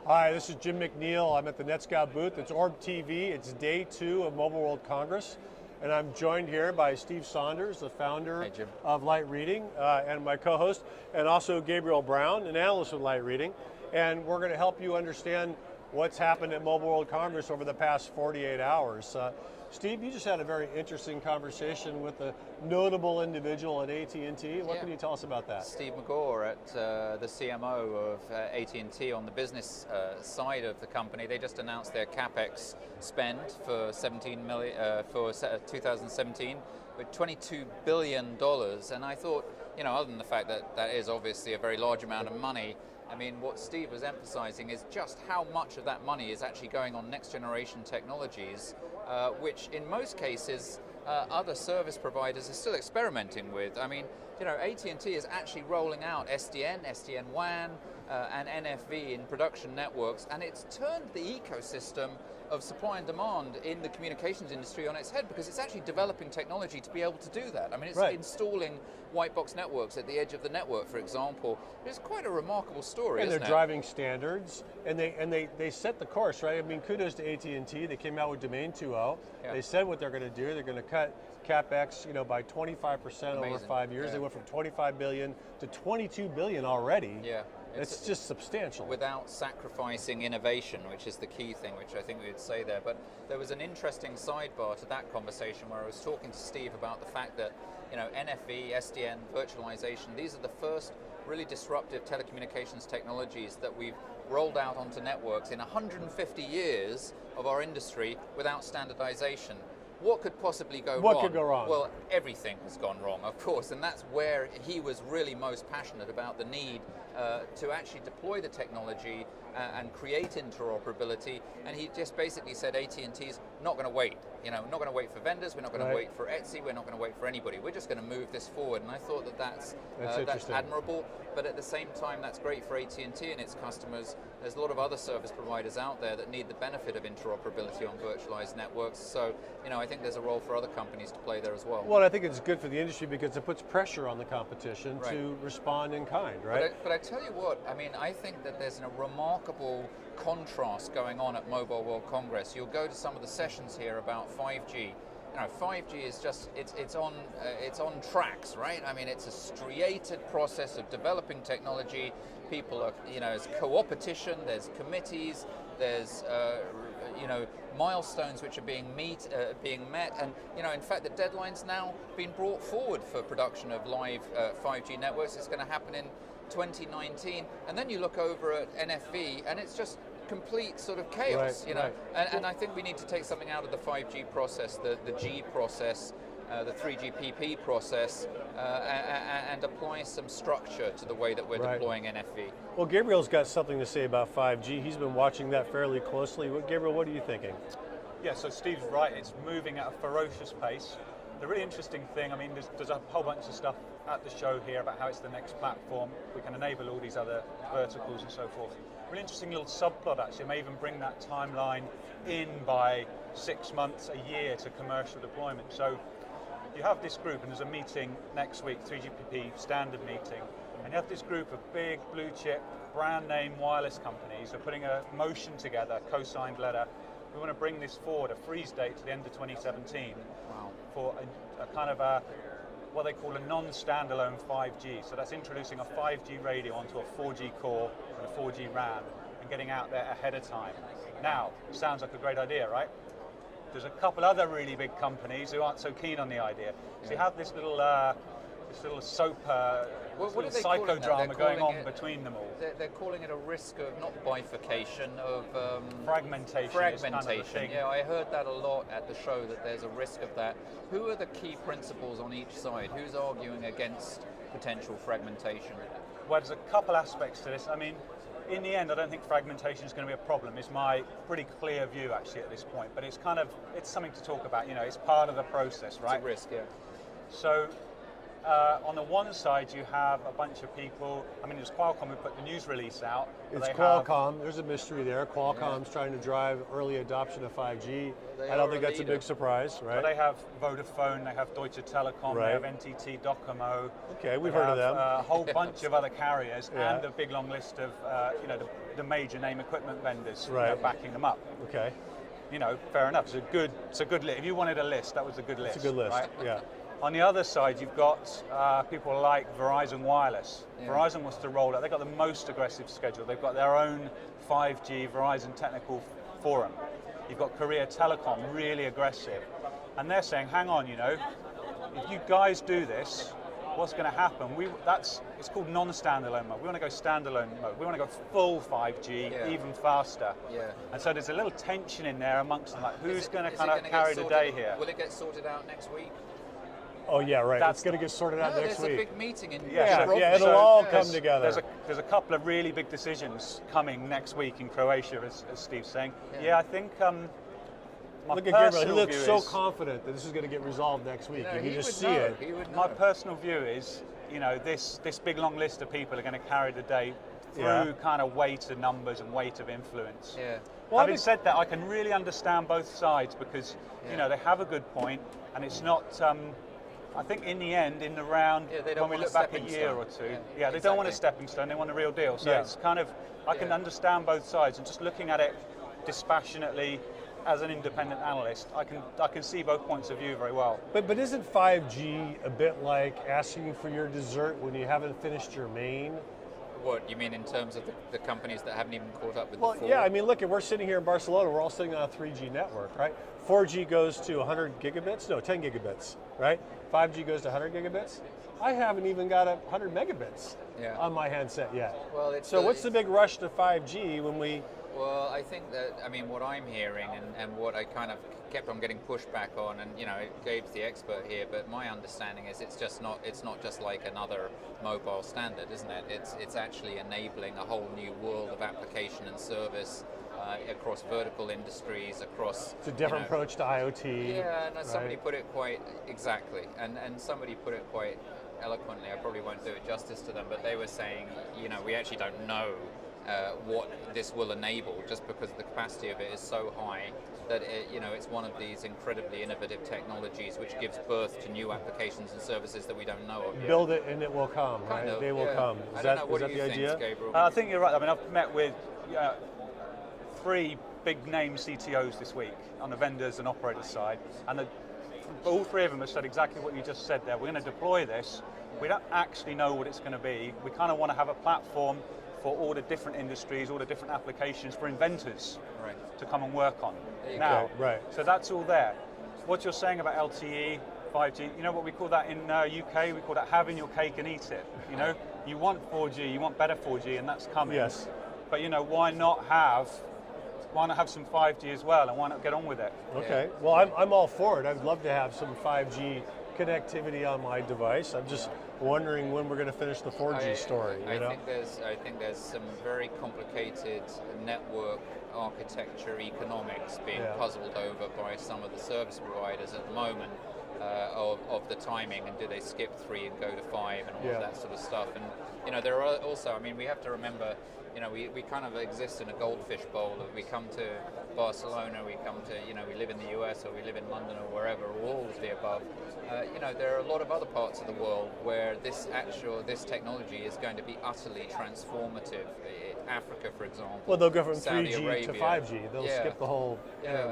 Hi, this is Jim McNeil. I'm at the Netscout booth. It's OrbTV. It's day 2 of Mobile World Congress. And I'm joined here by Steve Saunders, the founder of Light Reading, and my co-host, and also Gabriel Brown, an analyst with Light Reading. And we're going to help you understand what's happened at Mobile World Congress over the past 48 hours. Steve, you just had a very interesting conversation with a notable individual at AT&T. What can you tell us about that? Steve McGaw at the CMO of AT&T on the business side of the company. They just announced their CapEx spend for 2017 with $22 billion. And I thought, other than the fact that that is obviously a very large amount of money, I mean, what Steve was emphasizing is just how much of that money is actually going on next generation technologies, which in most cases other service providers are still experimenting with. I mean, AT&T is actually rolling out SDN, SDN-WAN, and NFV in production networks, and it's turned the ecosystem of supply and demand in the communications industry on its head, because it's actually developing technology to be able to do that. I mean, it's installing white box networks at the edge of the network, for example. It's quite a remarkable story, and isn't it? They're driving standards, and they set the course, right? I mean, kudos to AT&T. They came out with Domain 2.0. Yeah. They said what they're going to do. They're going to cut CapEx, by 25% over 5 years. Yeah. They went from 25 billion to 22 billion already. Yeah. It's just substantial. Without sacrificing innovation, which is the key thing, which I think we would say there. But there was an interesting sidebar to that conversation where I was talking to Steve about the fact that, NFV, SDN, virtualization, these are the first really disruptive telecommunications technologies that we've rolled out onto networks in 150 years of our industry without standardization. What could possibly go wrong? What could go wrong? Well, everything has gone wrong, of course, and that's where he was really most passionate about the need to actually deploy the technology and create interoperability. And he just basically said AT&T's not going to wait. Not going to wait for vendors. We're not going to wait for Etsy. We're not going to wait for anybody. We're just going to move this forward. And I thought that's admirable. But at the same time, that's great for AT&T and its customers. There's a lot of other service providers out there that need the benefit of interoperability on virtualized networks. So, I think there's a role for other companies to play there as well. Well, I think it's good for the industry because it puts pressure on the competition to respond in kind, right? But I tell you what, I think that there's a remarkable contrast going on at Mobile World Congress. You'll go to some of the sessions here about 5G. 5G is just, it's on tracks, right? I mean, it's a striated process of developing technology. People are, there's co-opetition, there's committees, there's, milestones which are being met, and, in fact, the deadline's now been brought forward for production of live 5G networks. It's going to happen in 2019, and then you look over at NFV, and it's just complete sort of chaos, And I think we need to take something out of the 5G process, the G process, the 3GPP process, and apply some structure to the way that we're deploying NFV. Well, Gabriel's got something to say about 5G. He's been watching that fairly closely. Gabriel, what are you thinking? Yeah, so Steve's right. It's moving at a ferocious pace. The really interesting thing, there's a whole bunch of stuff at the show here about how it's the next platform. We can enable all these other verticals and so forth. Really interesting little subplot, actually. It may even bring that timeline in by 6 months, a year to commercial deployment. So you have this group, and there's a meeting next week, 3GPP standard meeting, and you have this group of big blue chip brand name wireless companies who are putting a motion together, co-signed letter. We want to bring this forward, a freeze date to the end of 2017 for a kind of what they call a non-standalone 5G. So that's introducing a 5G radio onto a 4G core and a 4G RAM and getting out there ahead of time. Now, sounds like a great idea, right? There's a couple other really big companies who aren't so keen on the idea. So you have this little soap, psychodrama going on between them all. They're calling it a risk of not bifurcation, of fragmentation. Fragmentation. Yeah, I heard that a lot at the show, that there's a risk of that. Who are the key principles on each side? Who's arguing against potential fragmentation? Well, there's a couple aspects to this. In the end, I don't think fragmentation is going to be a problem. It's my pretty clear view, actually, at this point. But it's something to talk about. It's part of the process, right? It's a risk, yeah. So on the one side you have a bunch of people, I mean there's Qualcomm who put the news release out. It's Qualcomm, there's a mystery there. Qualcomm's trying to drive early adoption of 5G. I don't think that's a big surprise, right? But they have Vodafone, they have Deutsche Telekom, right. They have NTT Docomo. Okay, we've heard of them. A whole bunch of other carriers and a big long list of the major name equipment vendors backing them up. Okay. Fair enough. It's a good list. If you wanted a list, that was a good list. It's a good list. Right? Yeah. On the other side, you've got people like Verizon Wireless. Yeah. Verizon wants to roll out. They've got the most aggressive schedule. They've got their own 5G Verizon Technical Forum. You've got Korea Telecom, really aggressive. And they're saying, hang on, if you guys do this, what's going to happen? It's called non-standalone mode. We want to go standalone mode. We want to go full 5G, even faster. Yeah. And so there's a little tension in there amongst them, like who's going to kind of carry the day here? Will it get sorted out next week? Oh yeah, right. It's going to get sorted out next week. There's a big meeting in it'll all come together. There's a couple of really big decisions coming next week in Croatia, as Steve's saying. Yeah, I think. Look at Gabriel. He looks so confident that this is going to get resolved next week. You can just see it. My personal view is, this big long list of people are going to carry the day through kind of weight of numbers and weight of influence. Yeah. Well, having said that, I can really understand both sides because they have a good point, and it's not. I think in the end, in the round, when we look back a year or two, they don't want a stepping stone, they want a real deal. So it's kind of, I can understand both sides, and just looking at it dispassionately as an independent analyst, I can see both points of view very well. But isn't 5G a bit like asking for your dessert when you haven't finished your main? What, you mean in terms of the companies that haven't even caught up with the 4? Yeah, I mean, look, we're sitting here in Barcelona, we're all sitting on a 3G network, right? 4G goes to 100 gigabits, no, 10 gigabits, right? 5G goes to 100 gigabits. I haven't even got 100 megabits on my handset yet. Well, so what's the big rush to 5G when we... Well, I think that, what I'm hearing and what I kind of kept on getting pushback on, and Gabe's the expert here, but my understanding is it's not just like another mobile standard, isn't it? It's actually enabling a whole new world of application and service across vertical industries, across... It's a different approach to IoT. Yeah, and somebody put it quite exactly, and somebody put it quite eloquently. I probably won't do it justice to them, but they were saying, we actually don't know what this will enable, just because the capacity of it is so high that it's one of these incredibly innovative technologies which gives birth to new applications and services that we don't know of yet. Build it and it will come, right? Kind of, they will come. Is that the idea? Gabriel? I think you're right. I've met with 3 big name CTOs this week on the vendors and operators side, and all 3 of them have said exactly what you just said there. We're going to deploy this. We don't actually know what it's going to be. We kind of want to have a platform for all the different industries, all the different applications for inventors to come and work on. Now, so that's all there. What you're saying about LTE, 5G, what we call that in UK? We call that having your cake and eat it. You want 4G, you want better 4G, and that's coming. Yes. But why not have some 5G as well, and why not get on with it? Okay. Well, I'm all for it. I'd love to have some 5G connectivity on my device. I'm just wondering when we're going to finish the 4G story. I think there's some very complicated network architecture economics being puzzled over by some of the service providers at the moment of the timing, and do they skip 3 and go to 5 and all of that sort of stuff. And there are also, we have to remember, we kind of exist in a goldfish bowl. We come to Barcelona, we come to, we live in the US or we live in London or wherever, or all of the above. There are a lot of other parts of the world where this technology is going to be utterly transformative. Africa, for example. Well, they'll go from Saudi 3G Arabia. to 5G. They'll skip the whole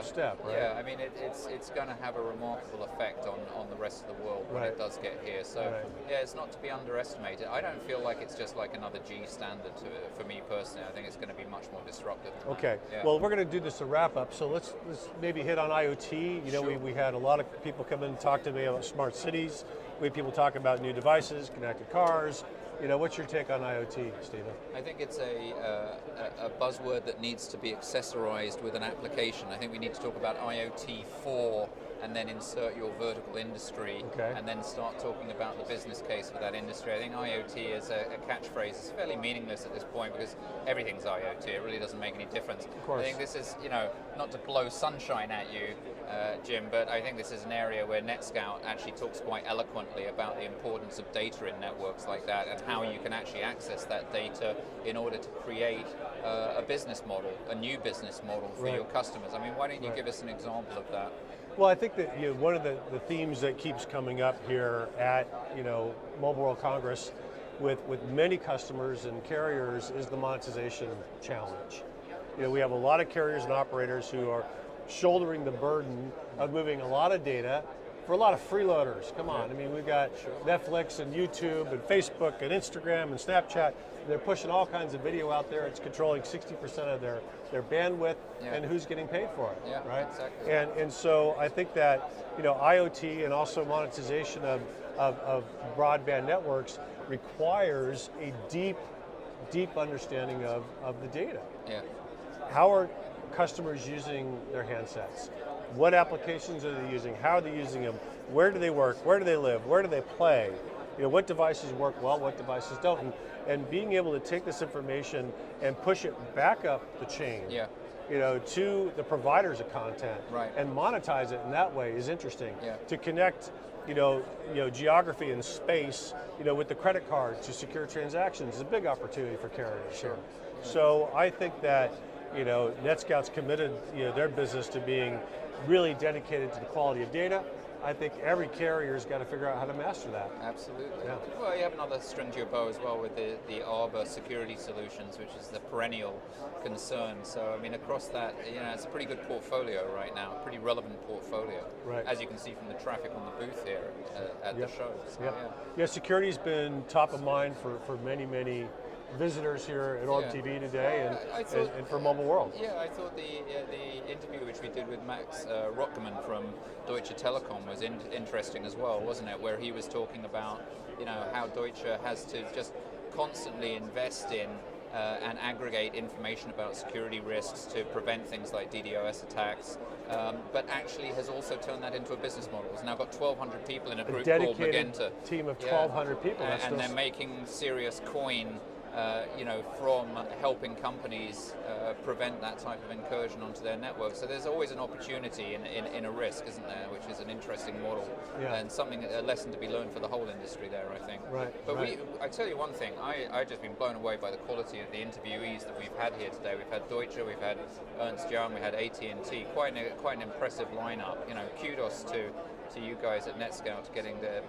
step, right? Yeah, it's going to have a remarkable effect on the rest of the world when it does get here. So, it's not to be underestimated. I don't feel like it's just like another G standard for me personally. I think it's going to be much more disruptive than that. Well, we're going to do this a wrap up, so let's maybe hit on IoT. Sure. We had a lot of people come in and talk to me about smart cities. We had people talking about new devices, connected cars. What's your take on IoT, Stephen? I think it's a buzzword that needs to be accessorized with an application. I think we need to talk about IoT for and then insert your vertical industry, and then start talking about the business case for that industry. I think IoT is a catchphrase. It's fairly meaningless at this point because everything's IoT. It really doesn't make any difference. I think this is, not to blow sunshine at you, Jim, but I think this is an area where Netscout actually talks quite eloquently about the importance of data in networks like that and how you can actually access that data in order to create a business model, a new business model for your customers. I mean, why don't you give us an example of that? Well, I think that one of the themes that keeps coming up here at Mobile World Congress with many customers and carriers is the monetization challenge. We have a lot of carriers and operators who are shouldering the burden of moving a lot of data for a lot of freeloaders. Come on, I mean, we've got Netflix and YouTube and Facebook and Instagram and Snapchat. They're pushing all kinds of video out there. It's controlling 60% of their bandwidth, and who's getting paid for it, right? Exactly. And so I think that IoT and also monetization of broadband networks requires a deep understanding of the data. Yeah. How are customers using their handsets? What applications are they using? How are they using them? Where do they work? Where do they live? Where do they play? What devices work well, what devices don't? And being able to take this information and push it back up the chain, to the providers of content, and monetize it in that way is interesting. To connect, geography and space, with the credit card to secure transactions is a big opportunity for carriers. Sure. So I think that Netscout's committed their business to being really dedicated to the quality of data. I think every carrier's got to figure out how to master that. Absolutely. Yeah. Well, you have another string to your bow as well with the Arbor security solutions, which is the perennial concern. So, I mean, across that, it's a pretty good portfolio right now, a pretty relevant portfolio, as you can see from the traffic on the booth here at the show. So, security's been top of mind for many visitors here at OrbTV today and for Mobile World. Yeah, I thought the interview which we did with Max Rockman from Deutsche Telekom was interesting as well, wasn't it? Where he was talking about how Deutsche has to just constantly invest in and aggregate information about security risks to prevent things like DDoS attacks, but actually has also turned that into a business model. It's now got 1,200 people in a group called Magenta. Team of 1,200 people. And they're making serious coin from helping companies prevent that type of incursion onto their network. So there's always an opportunity in a risk, isn't there, which is an interesting model and a lesson to be learned for the whole industry there, I think. But I tell you one thing, I've just been blown away by the quality of the interviewees that we've had here today. We've had Deutsche, we've had Ernst Young, we had AT&T, quite an impressive lineup. Kudos to you guys at Netscout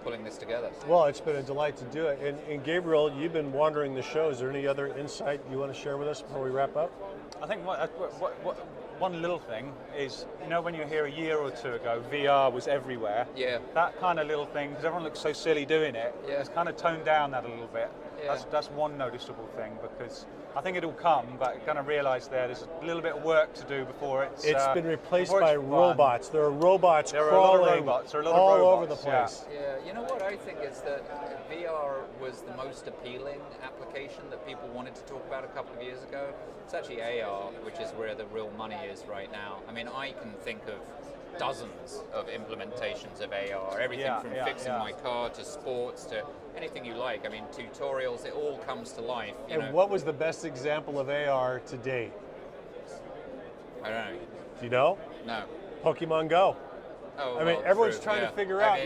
pulling this together. Well, it's been a delight to do it. And Gabriel, you've been wandering the show. Is there any other insight you want to share with us before we wrap up? I think one little thing is, when you were here a year or two ago, VR was everywhere. Yeah. That kind of little thing, because everyone looks so silly doing it, it's kind of toned down that a little bit. Yeah. That's one noticeable thing, because I think it'll come, but you're going to realise there's a little bit of work to do before it's been replaced by robots. There are robots crawling all over the place. Yeah, you know what I think is that VR was the most appealing application that people wanted to talk about a couple of years ago. It's actually AR, which is where the real money is right now. I mean, I can think of dozens of implementations of AR, everything from fixing my car to sports to anything you like. I mean, tutorials, it all comes to life. And what was the best example of AR to date? I don't know. Do you know? No. Pokemon Go. Oh, I mean, everyone's trying to figure out,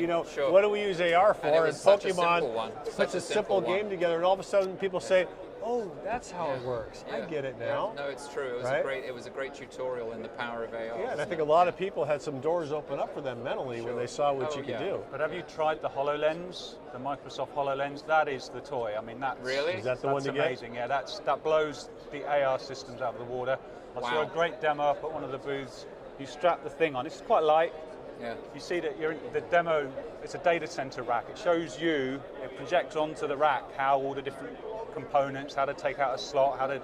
what do we use AR for? And Pokemon puts a simple game together, and all of a sudden people say, oh, that's how it works. I get it now. No, it's true. It was a great tutorial in the power of AR. Yeah, and I think a lot of people had some doors open up for them mentally when they saw what you could do. But have you tried the HoloLens, the Microsoft HoloLens? That is the toy. I mean, that's really? Is that the one to get? Amazing. Yeah, that blows the AR systems out of the water. I saw a great demo up at one of the booths. You strap the thing on. It's quite light. Yeah. You see that the demo, it's a data center rack. It shows you, it projects onto the rack how all the different components, how to take out a slot, how to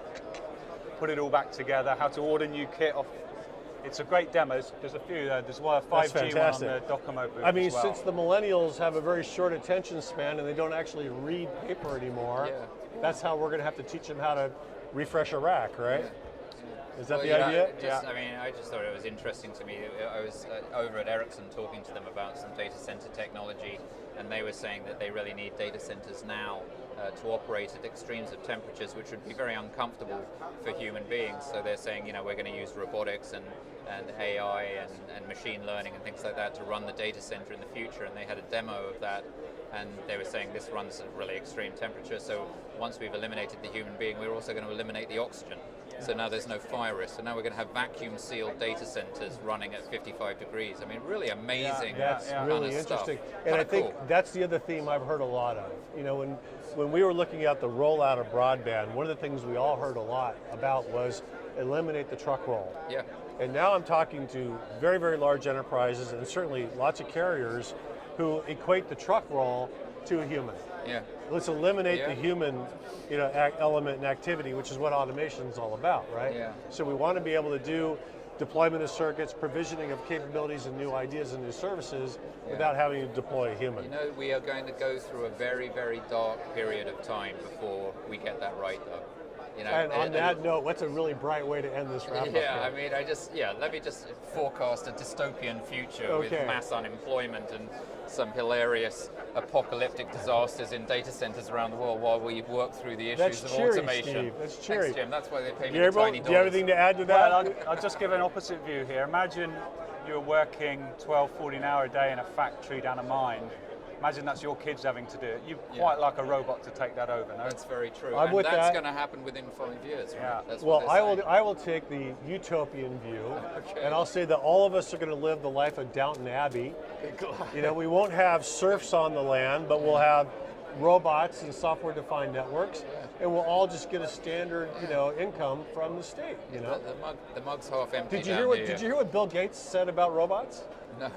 put it all back together, how to order new kit off. It's a great demo. There's a few there. There's a 5G one on the Docomo booth. I mean, since the millennials have a very short attention span and they don't actually read paper anymore, that's how we're going to have to teach them how to refresh a rack, right? Is that the idea? I mean, I just thought it was interesting to me. I was over at Ericsson talking to them about some data center technology, and they were saying that they really need data centers now to operate at extremes of temperatures, which would be very uncomfortable for human beings. So they're saying, we're going to use robotics and AI and machine learning and things like that to run the data center in the future. And they had a demo of that, and they were saying this runs at really extreme temperatures. So once we've eliminated the human being, we're also going to eliminate the oxygen. So now there's no fire risk. So now we're going to have vacuum-sealed data centers running at 55 degrees. I mean, really amazing. That's really interesting. Stuff. And I think that's the other theme I've heard a lot of. When we were looking at the rollout of broadband, one of the things we all heard a lot about was eliminate the truck roll. Yeah. And now I'm talking to very, very large enterprises and certainly lots of carriers who equate the truck roll to a human. Yeah. Let's eliminate the human, element and activity, which is what automation is all about, right? Yeah. So we want to be able to do deployment of circuits, provisioning of capabilities and new ideas and new services without having to deploy a human. We are going to go through a very, very dark period of time before we get that right, though. And on that note, what's a really bright way to end this wrap-up? I mean, let me just forecast a dystopian future with mass unemployment and some hilarious apocalyptic disasters in data centers around the world while we work through the issues of automation. Steve. That's cheery. Thanks, Jim. That's why they pay me Gabriel, the tiny dollars. do you have anything to add to that? Well, I'll just give an opposite view here. Imagine you're working 12, 14 hour a day in a factory down a mine. Imagine that's your kids having to do it. You'd quite like a robot to take that over, no? That's very true. I'm with that's that. going to happen within 5 years, right? Yeah. That's Well, what I will take the utopian view, Okay. and I'll say that all of us are going to live the life of Downton Abbey. We won't have serfs on the land, but we'll have robots and software-defined networks, and we'll all just get a standard, income from the state. The mug's half empty. Did you hear what Bill Gates said about robots? No.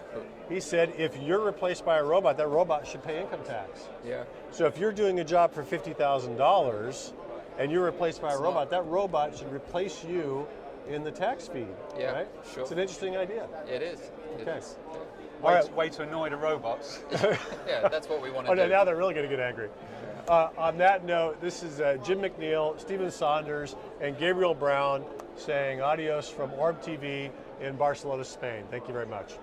He said if you're replaced by a robot, that robot should pay income tax. Yeah. So if you're doing a job for $50,000 and you're replaced by a robot, that robot should replace you in the tax feed. Yeah, right? sure. It's an interesting idea. It is. It Okay. is. Way to annoy the robots. Yeah, that's what we want to do. No, now they're really going to get angry. On that note, this is Jim McNeil, Stephen Saunders, and Gabriel Brown saying adios from OrbTV in Barcelona, Spain. Thank you very much.